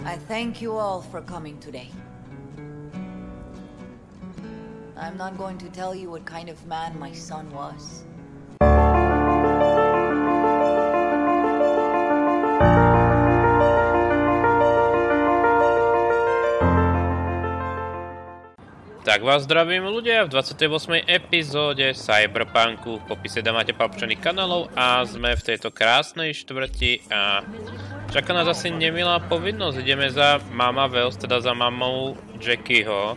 I thank you all for coming today. I'm not going to tell you what kind of man my son was. Tak vás zdravím ľudia v 28. epizóde Cyberpunku. V popise dáte popčených kanálov a sme v tejto krásnej štvrti a čaká nás asi nemilá povinnosť. Ideme za mama Wells, teda za mamou Jackieho.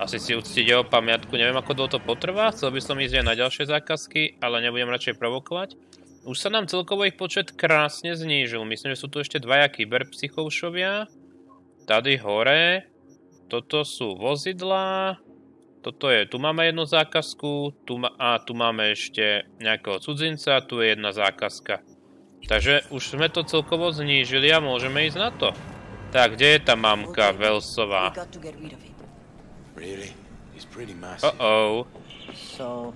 Asi si uctiť jeho pamiatku, neviem ako dlho to potrvá, chcel by som ísť aj na ďalšie zákazky, ale nebudem radšej provokovať. Už sa nám celkovo ich počet krásne znížil, myslím, že sú tu ešte dvaja kyberpsychovšovia. Tady hore. Toto sú vozidlá, tu máme jednu zákazku, tu máme ešte nejakého cudzinca, tu je jedna zákazka. Takže už sme to celkovo znížili a môžeme ísť na to. Tak, kde je tá mamka Wellsová? Uh-oh. So,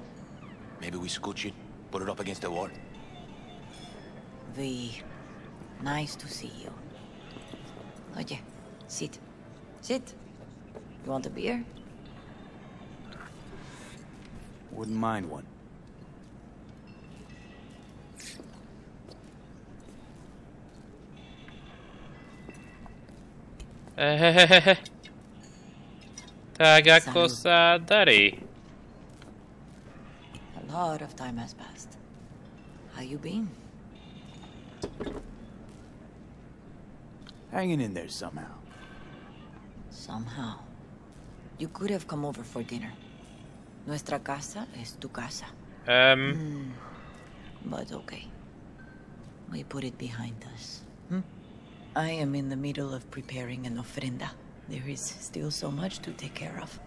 maybe we scooch it, put it up against the wall. Nice to see you. Oye, sit. Sit. You want a beer? Wouldn't mind one. Tak ako sa darí? A lot of time has passed. How you been? Hanging in there somehow. Somehow. You could have come over for dinner. Nuestra casa es tu casa. But okay. We put it behind us. I am in the middle of preparing an ofrenda. There is still so much to take care of.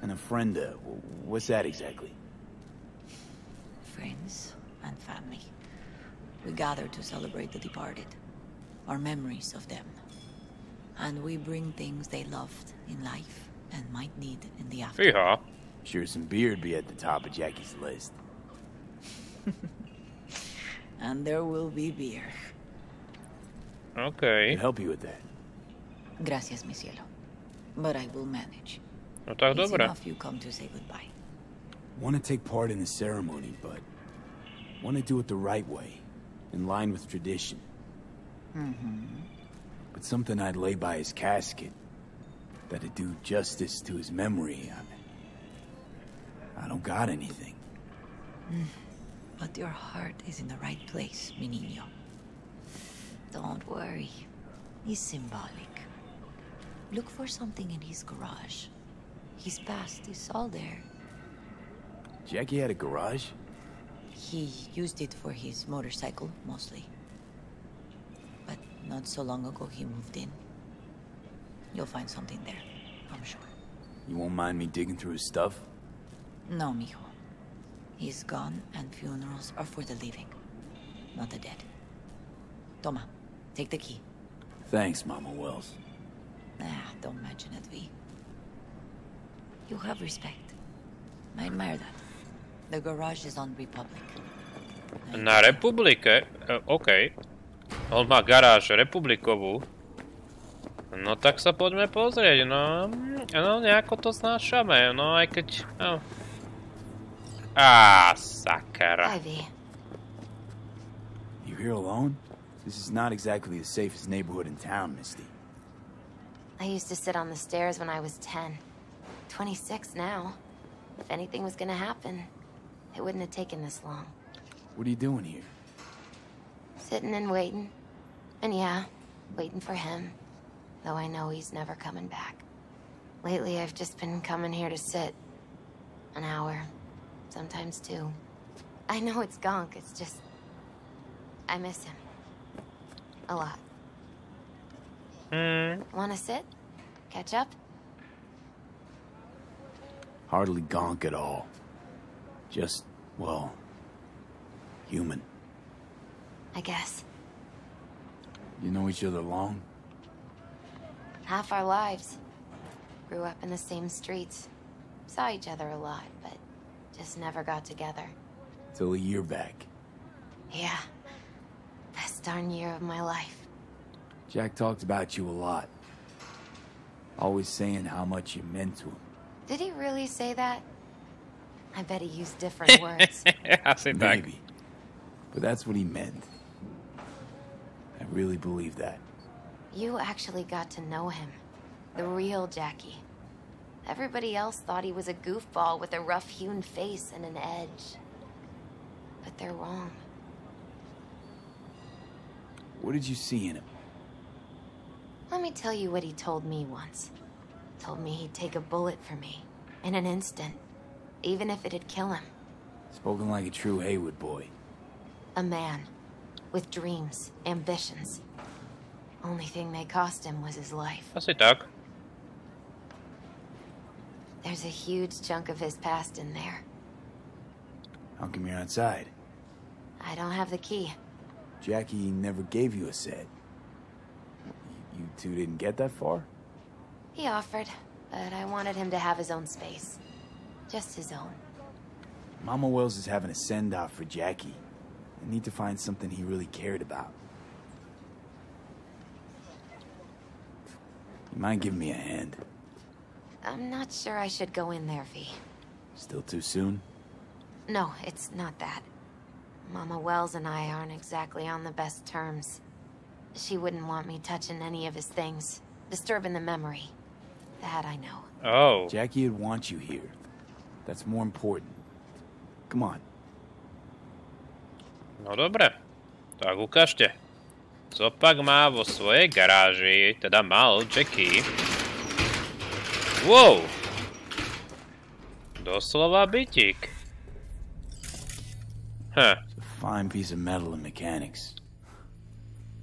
An ofrenda? What's that exactly? Friends and family. We gather to celebrate the departed. Our memories of them. And we bring things they loved in life and might need in the afterlife. Fíha. Sure some beer'd be at the top of Jackie's list. And there will be beer. Okay. I'll help you with that. Gracias, mi cielo. But I will manage. No tak It's dobre. enough you come to say goodbye. Want to take part in the ceremony, but want to do it the right way, in line with tradition. But something I'd lay by his casket that'd do justice to his memory. I don't got anything. But your heart is in the right place, mi niño. Don't worry. He's symbolic. Look for something in his garage. His past is all there. Jackie had a garage? He used it for his motorcycle, mostly. But not so long ago he moved in. You'll find something there, I'm sure. You won't mind me digging through his stuff? No, mijo. He's gone and funerals are for the living, not the dead. Toma, take the key. Thanks, Mama Wells. Don't mention it, V. You have respect. I admire that. The garage is on Republic. Na Republike? OK. On má garáž republikovú. No tak sa poďme pozrieť, no nejako to znášame, no aj keď, no. Sakra. Ivy. You here alone? This is not exactly the safest neighborhood in town, Misty. I used to sit on the stairs when I was 10. 26 now. If anything was gonna happen, it wouldn't have taken this long. What are you doing here? Sitting and waiting. And yeah, waiting for him. Though I know he's never coming back. Lately, I've just been coming here to sit. An hour. Sometimes two. I know it's gonk, it's just... I miss him. A lot. Wanna sit? Catch up? Hardly gonk at all. Just, well, human. I guess. You know each other long? Half our lives. Grew up in the same streets. Saw each other a lot, but just never got together. Till a year back. Yeah. Best darn year of my life. Jack talked about you a lot. Always saying how much you meant to him. Did he really say that? I bet he used different words. Asi tak. Maybe. But that's what he meant. I really believe that. You actually got to know him. The real Jackie. Everybody else thought he was a goofball with a rough-hewn face and an edge. But they're wrong. What did you see in him? Let me tell you what he told me once. Told me he'd take a bullet for me. In an instant. Even if it'd kill him. Spoken like a true Haywood boy. A man. With dreams, ambitions. Only thing they cost him was his life. Asi tak. There's a huge chunk of his past in there. How come you're outside? I don't have the key. Jackie never gave you a set. You two didn't get that far? He offered, but I wanted him to have his own space. Just his own. Mama Wells is having a send-off for Jackie. I need to find something he really cared about. You mind giving me a hand? I'm not sure I should go in there, V. Still too soon? No, it's not that. Mama Wells and I aren't exactly on the best terms. She wouldn't want me touching any of his things, disturbing the memory. That I know. Oh. Jackie'd want you here. That's more important. Come on. No dobre. Tak ukážte. Copak má vo svojej garáži, teda mal Jackie. Wow. Doslova bytík. Huh. It's a fine piece of metal and mechanics.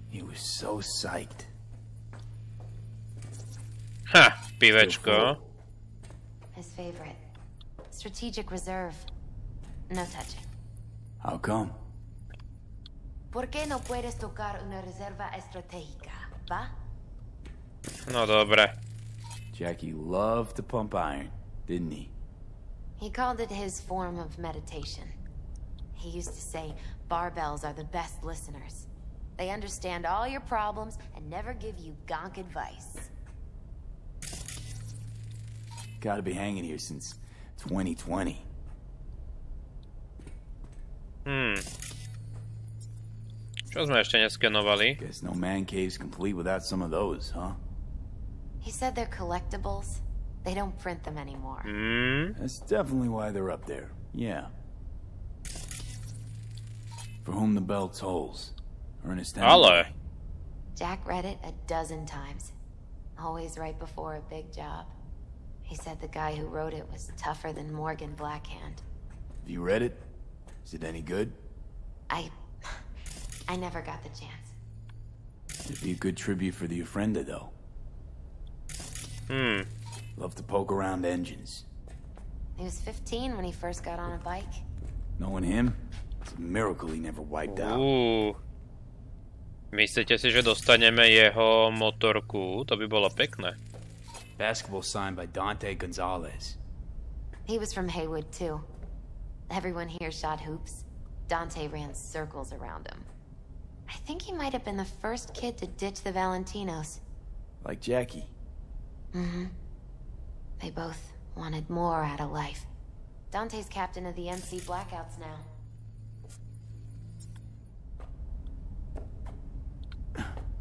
He was so psyched. Ha, pivečko. His favorite. Strategic reserve. No touching. How come? ¿Por qué no puedes tocar una reserva estratégica, va? No dobre. Jackie loved to pump iron, didn't he? He called it his form of meditation. He used to say barbells are the best listeners. They understand all your problems and never give you gonk advice. Gotta be hanging here since 2020. Čo sme ešte neskenovali? Guess no man cave's complete without some of those, huh? He said they're collectibles. They don't print them anymore. That's definitely why they're up there. Yeah. For whom the bell tolls. Ernest Ale. Jack read it a dozen times. Always right before a big job. He said the guy who wrote it was tougher than Morgan Blackhand. Have you read it? Is it any good? I never got the chance. It'd be a good tribute for the Ofrenda, though. Love to poke around engines. He was 15 when he first got on a bike. Knowing him, it's a miracle he never wiped out. Myslíte si, že dostaneme jeho motorku? To by bolo pekné. Basketball signed by Dante Gonzalez. He was from Haywood, too. Everyone here shot hoops. Dante ran circles around him. I think he might have been the first kid to ditch the Valentinos. Like Jackie. They both wanted more out of life. Dante's captain of the MC Blackouts now.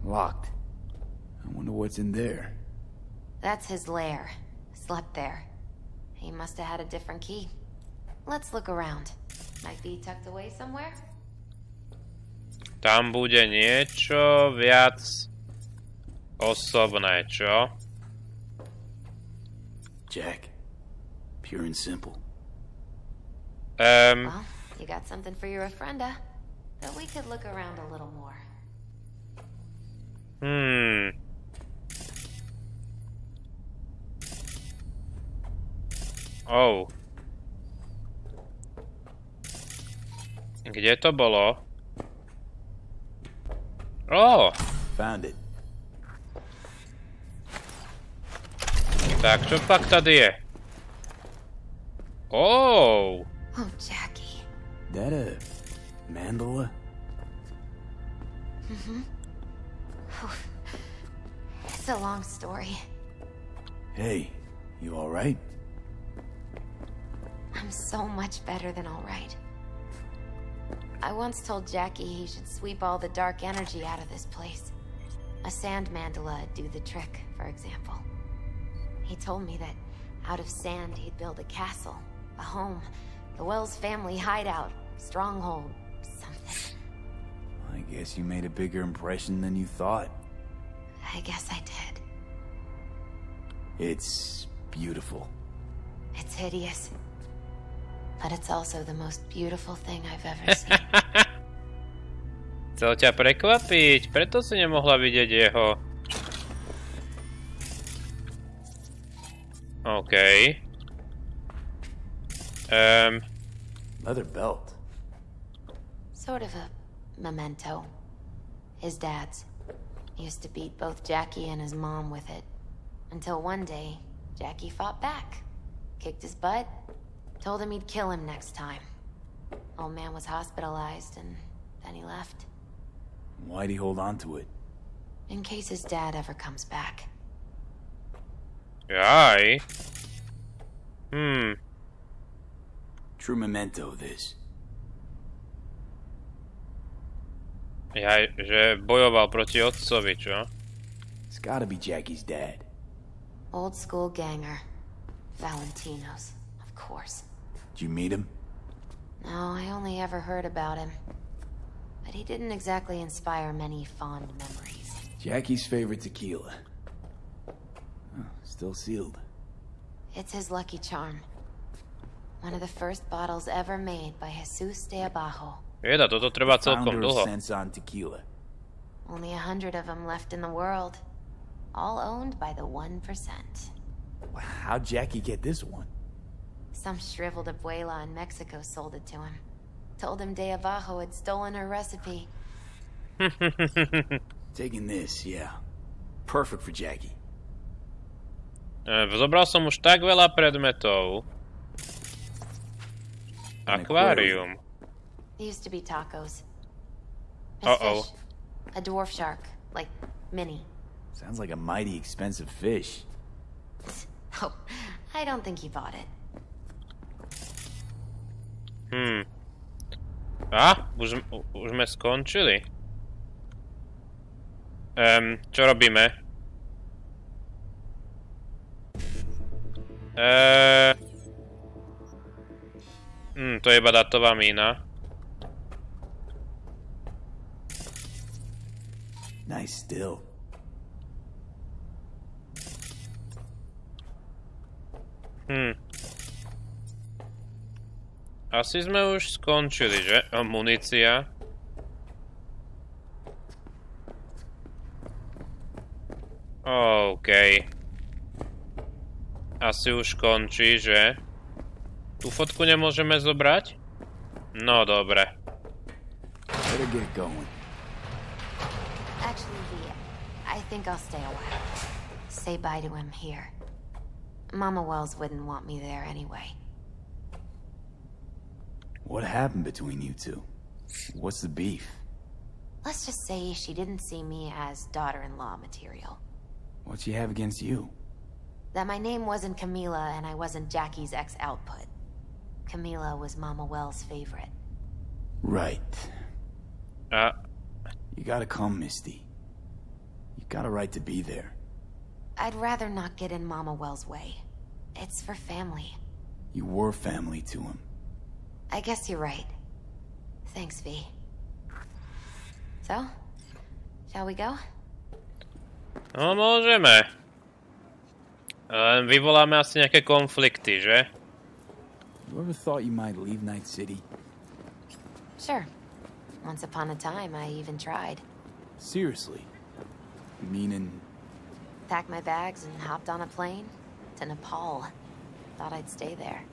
Locked. I wonder what's in there. That's his lair. Slept there. He must have had a different key. Let's look around. Might be tucked away somewhere? Tam bude niečo viac osobné, čo? Jack. Pure and simple. Well, you got something for your Ofrenda. But we could look around a little more. Oh. Kde to bolo? Oh! Found it. Tak, čo pak tady je? Oh! Oh, Jackie. That a mandala? Oh, It's a long story. Hey, you alright? I'm so much better than alright. I once told Jackie he should sweep all the dark energy out of this place. A sand mandala would do the trick, for example. He told me that out of sand he'd build a castle, a home, the Wells family hideout, stronghold, something. I guess you made a bigger impression than you thought. I guess I did. It's beautiful. It's hideous. But it's also the most beautiful thing I've ever seen. Chcel ťa prekvapiť, preto si nemohla vidieť jeho. OK. Leather belt. Sort of a memento. His dad's. Used to beat both Jackie and his mom with it. Until one day, Jackie fought back. Kicked his butt. Told him he'd kill him next time. Old man was hospitalized and then he left. Why'd he hold on to it? In case his dad ever comes back. Jaj. True memento, this. Jaj, že bojoval proti otcovi, čo? It's gotta be Jackie's dad. Old school ganger. Valentino's, of course. Did you meet him? No, I only ever heard about him. But he didn't exactly inspire many fond memories. Jackie's favorite tequila. Oh, still sealed. It's his lucky charm. One of the first bottles ever made by Jesus de Abajo. Jeda, toto trvá celkom dlho. On tequila. Only 100 of them left in the world. All owned by the 1%. How'd Jackie get this one? Some shriveled abuela in Mexico sold it to him. Told him de Abajo had stolen her recipe. Taking this, yeah. Perfect for Jackie. Zobral som už tak veľa predmetov. Akvárium. Used to be tacos. Uh-oh. Fish. A dwarf shark, like Minnie. Sounds like a mighty expensive fish. Oh, I don't think he bought it. Už sme skončili. Čo robíme? To je iba datová mína. Nice still. Asi sme už skončili, že? Munícia. OK. Asi už končí, že? Tú fotku nemôžeme zobrať? No, dobre. Better get going. Actually, V, I think I'll stay a while. Say bye to him here. Mama Wells wouldn't want me there anyway. What happened between you two? What's the beef? Let's just say she didn't see me as daughter-in-law material. What she have against you? That my name wasn't Camila and I wasn't Jackie's ex-output. Camila was Mama Wells' favorite. Right. You gotta come, Misty. You got a right to be there. I'd rather not get in Mama Wells' way. It's for family. You were family to him. I guess you're right. Thanks, V. So, shall we go? No, môžeme. Len vyvoláme asi nejaké konflikty, že? You ever thought you might leave Night City? Sure. Once upon a time, I even tried. Seriously? Meaning? Packed my bags and hopped on a plane to Nepal. Thought I'd stay there.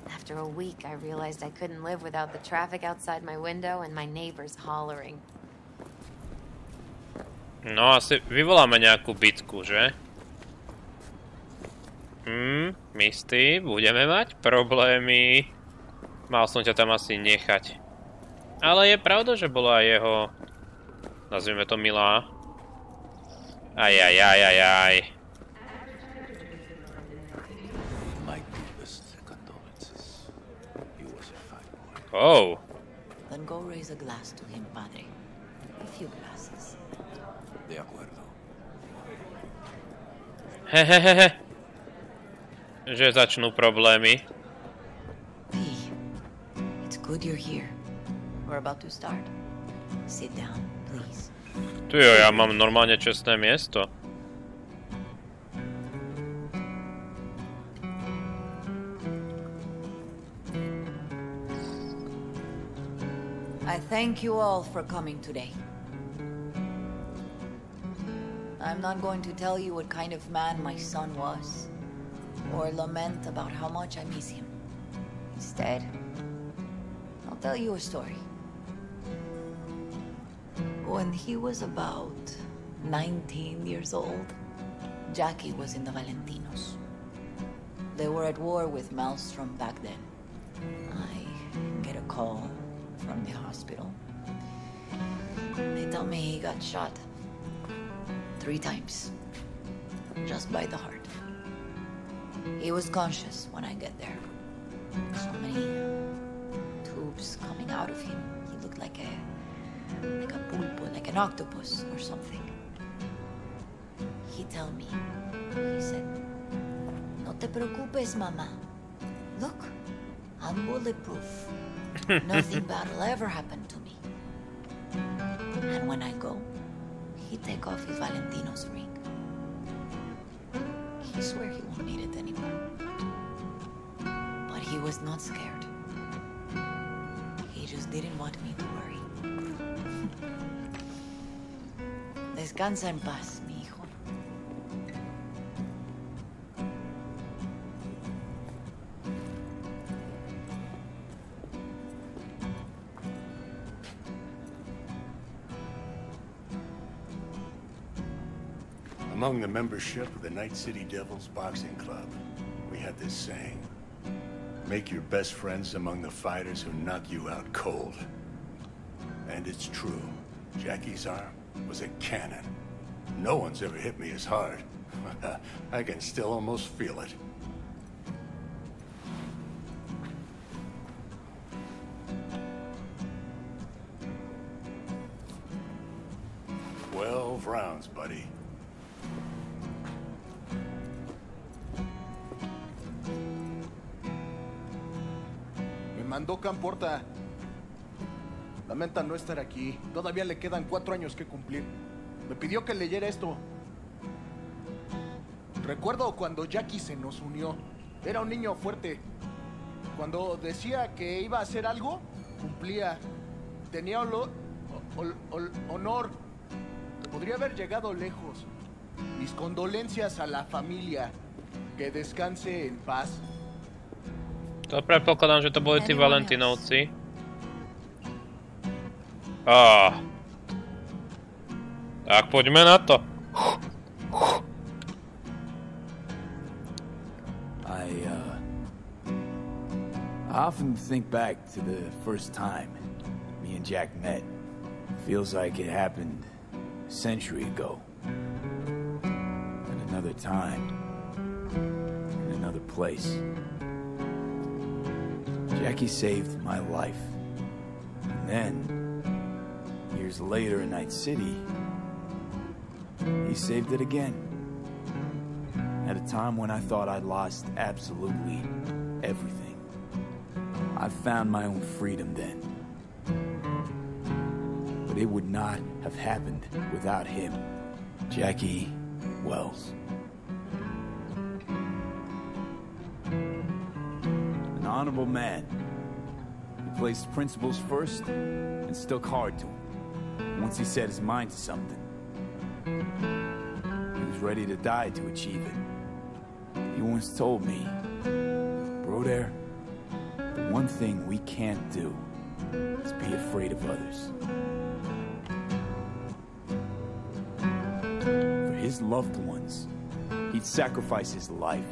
After a week, I realized I couldn't live without the traffic outside my window and my neighbors hollering. No, asi vyvoláme nejakú bitku, že? Misty, budeme mať problémy. Mal som ťa tam asi nechať. Ale je pravda, že bola jeho, nazvime to milá. Ajajajajaj. My deepest condolences. He was a fine boy. Oh. Then go raise a glass to him, padre. A few glasses. De acuerdo. Hehehehe. Že začnú problémy. P, it's good you're here. We're about to start. Sit down, please. Tyjo, ja mám normálne čestné miesto. I thank you all for coming today. I'm not going to tell you what kind of man my son was, or lament about how much I miss him. Instead, I'll tell you a story. When he was about 19 years old, Jackie was in the Valentinos. They were at war with Maelstrom back then. I get a call from the hospital. They tell me he got shot 3 times, just by the heart. He was conscious when I get there. So many tubes coming out of him. He looked like a pulpo, like an octopus or something. He told me, he said, "No te preocupes, mama. Look, I'm bulletproof. Nothing bad will ever happen to me." And when I go, he take off his Valentino's ring. He swear he won't need it anymore. But he was not scared. He just didn't want me to worry. Descansa en paz, mi hijo. Among the membership of the Night City Devils Boxing Club, we had this saying: make your best friends among the fighters who knock you out cold. And it's true. Jackie's arm was a cannon. No one's ever hit me as hard. I can still almost feel it. Rounds, buddy. Me mandó Camporta. Lamenta no estar aquí. Todavía le quedan 4 años que cumplir. Me pidió que leyera esto. Recuerdo cuando Jackie se nos unió. Era un niño fuerte. Cuando decía que iba a hacer algo, cumplía. Tenía honor. Podría haber llegado lejos. Mis condolencias a la familia. Que descanse en paz. To predpokladám, že to boli tí Valentinovci. Tak poďme na to. I often think back to the first time me and Jack met. Feels like it happened a century ago. At another time, in another place. Jackie saved my life. And then, years later in Night City, he saved it again. At a time when I thought I'd lost absolutely everything. I found my own freedom then. But it would not have happened without him. Jackie Wells. An honorable man. He placed principles first and stuck hard to him. Once he set his mind to something, he was ready to die to achieve it. He once told me, "Brother, the one thing we can't do is be afraid of others." For his loved ones, he'd sacrifice his life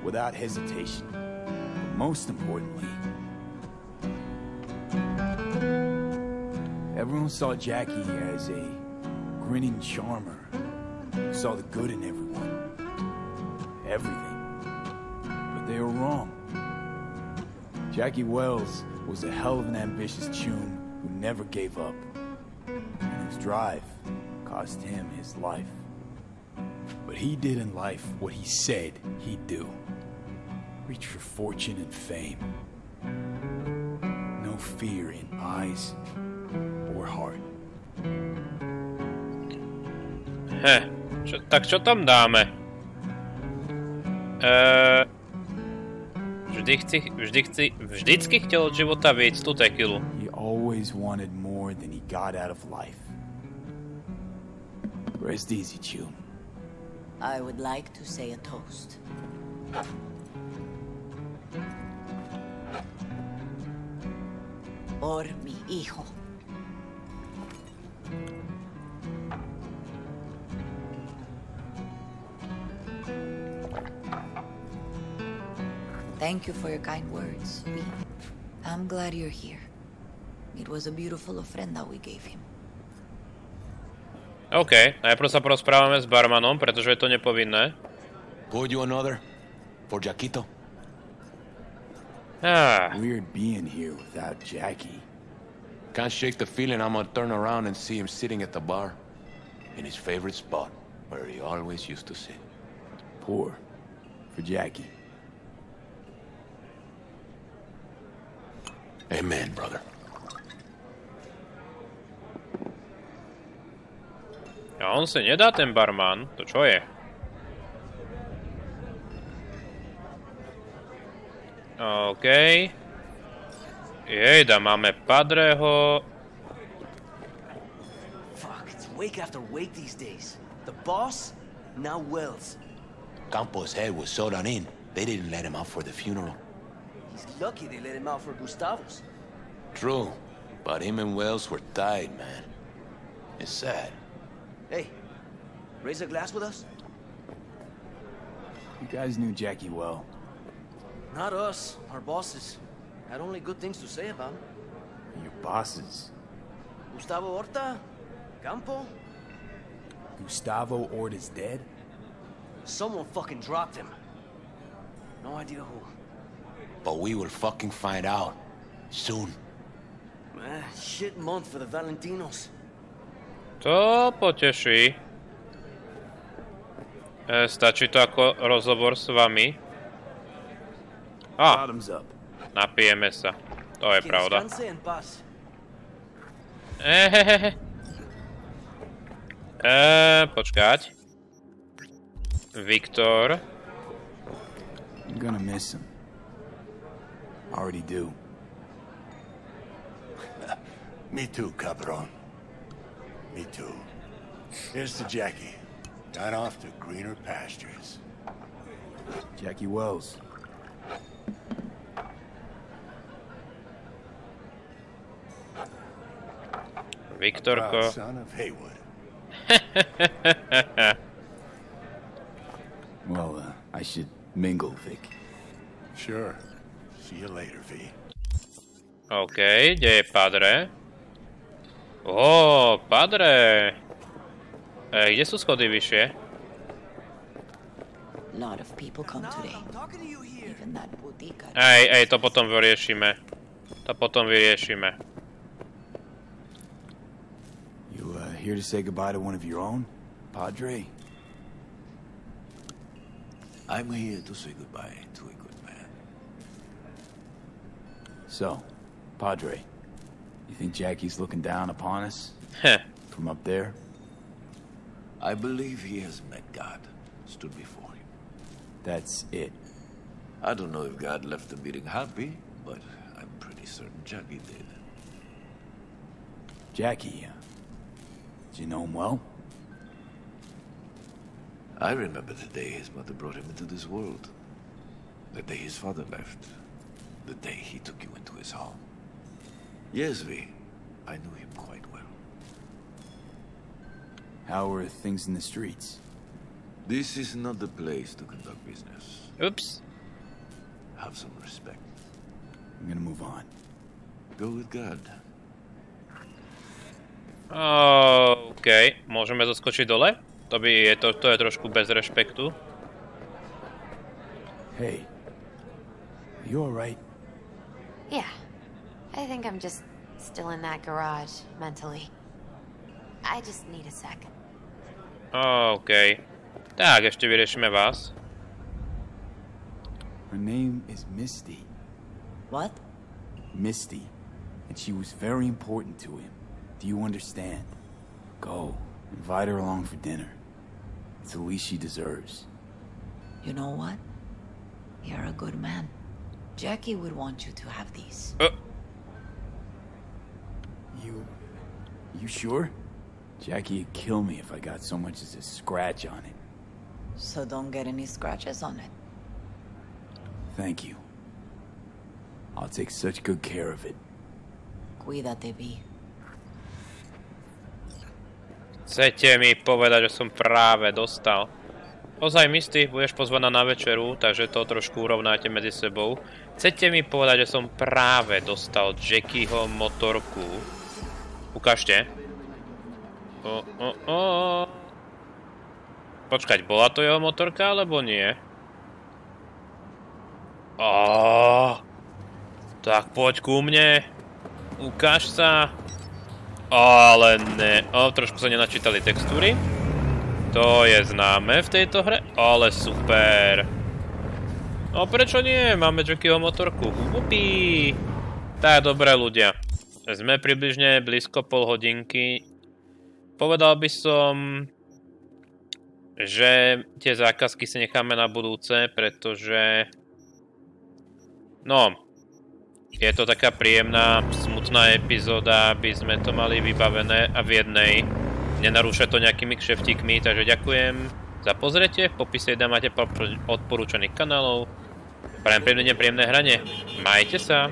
without hesitation. But most importantly, everyone saw Jackie as a grinning charmer, saw the good in everyone. Everything. But they were wrong. Jackie Wells was a hell of an ambitious tune who never gave up, and whose drive cost him his life. But he did in life what he said he'd do. Reach for fortune and fame. No fear in eyes or heart. Tak čo tam dáme? Vždycky chtěl od života víc tu tequilu. He always wanted more than he got out of life. Rest easy, Chew. I would like to say a toast. Por mi hijo. Thank you for your kind words, V. I'm glad you're here. It was a beautiful ofrenda we gave him. OK, najprv sa porozprávame s barmanom, pretože je to nepovinné. Pour you another? For Jackieho? Weird being here without Jackie. Can't shake the feeling I'm gonna turn around and see him sitting at the bar. In his favorite spot, where he always used to sit. Pour. For Jackie. Amen, brother. A on si nedá ten barman, to čo je? OK. Jejda, máme Padreho. Fuck, it's wake after wake these days. The boss, now Wells. Campos' head was so done in, they didn't let him out for the funeral. He's lucky they let him out for Gustavo's. True, but him and Wells were tied, man. It's sad. Hey, raise a glass with us? You guys knew Jackie well. Not us, our bosses. Had only good things to say about him. Your bosses. Gustavo Horta? Campo? Gustavo Orta's dead? Someone fucking dropped him. No idea who. But we will fucking find out. Soon. Shit month for the Valentinos. To poteší. Stačí to ako rozhovor s vami. Napijeme sa. To je pravda. Počkať. Viktor. I'm gonna miss him. Already do. Me too, cabron. Me too. Here's to Jackie. Gone off to greener pastures. Jackie Wells. Viktorko. Son of Haywood. Well, I should mingle, Vic. Sure. See you later, V. OK, kde je Padre? Padre! Kde sú schody vyššie? Lot of people come today. Even that boutique. To potom vyriešime. You here to say goodbye to one of your own, Padre? I'm here to say goodbye to a good man. So, Padre, you think Jackie's looking down upon us? From up there? I believe he has met God, stood before him. That's it. I don't know if God left the meeting happy, but I'm pretty certain Jackie did. Jackie, did you know him well? I remember the day his mother brought him into this world. The day his father left. The day he took you into his home. Yes, V. I knew him quite well. How are things in the streets? This is not the place to conduct business. Oops. Have some respect. I'm gonna move on. Go with God. OK, môžeme zoskočiť dole? To je trošku bez rešpektu. Hey. Are you alright? Yeah. I think I'm just still in that garage, mentally. I just need a second. OK. Tak, ešte vyriešime vás. Her name is Misty. What? Misty. And she was very important to him. Do you understand? Go. Invite her along for dinner. It's the least she deserves. You know what? You're a good man. Jackie would want you to have these. You sure? Jackie'd kill me if I got so much as a scratch on it. So don't get any scratches on it. Thank you. I'll take such good care of it. Cuídate, Vi. Chcete mi povedať, že som práve dostal. Ozaj, Misty, budeš pozvaná na večeru, takže to trošku urovnáte medzi sebou. Chcete mi povedať, že som práve dostal Jackieho motorku. Ukážte. Počkať, bola to jeho motorka, alebo nie? Tak poď ku mne. Ukáž sa. Ale ne. Trošku sa nenačítali textúry. To je známe v tejto hre. Ale super. No prečo nie? Máme Jackieho motorku. Upí. Tak, dobré ľudia. Sme približne blízko pol hodinky. Povedal by som, že tie zákazky si necháme na budúce, pretože no, je to taká príjemná, smutná epizóda, aby sme to mali vybavené a v jednej. Nenarúša to nejakými kšeftíkmi, takže ďakujem za pozretie. V popise máte odporúčaných kanálov. Prajem príjemné hranie. Majte sa.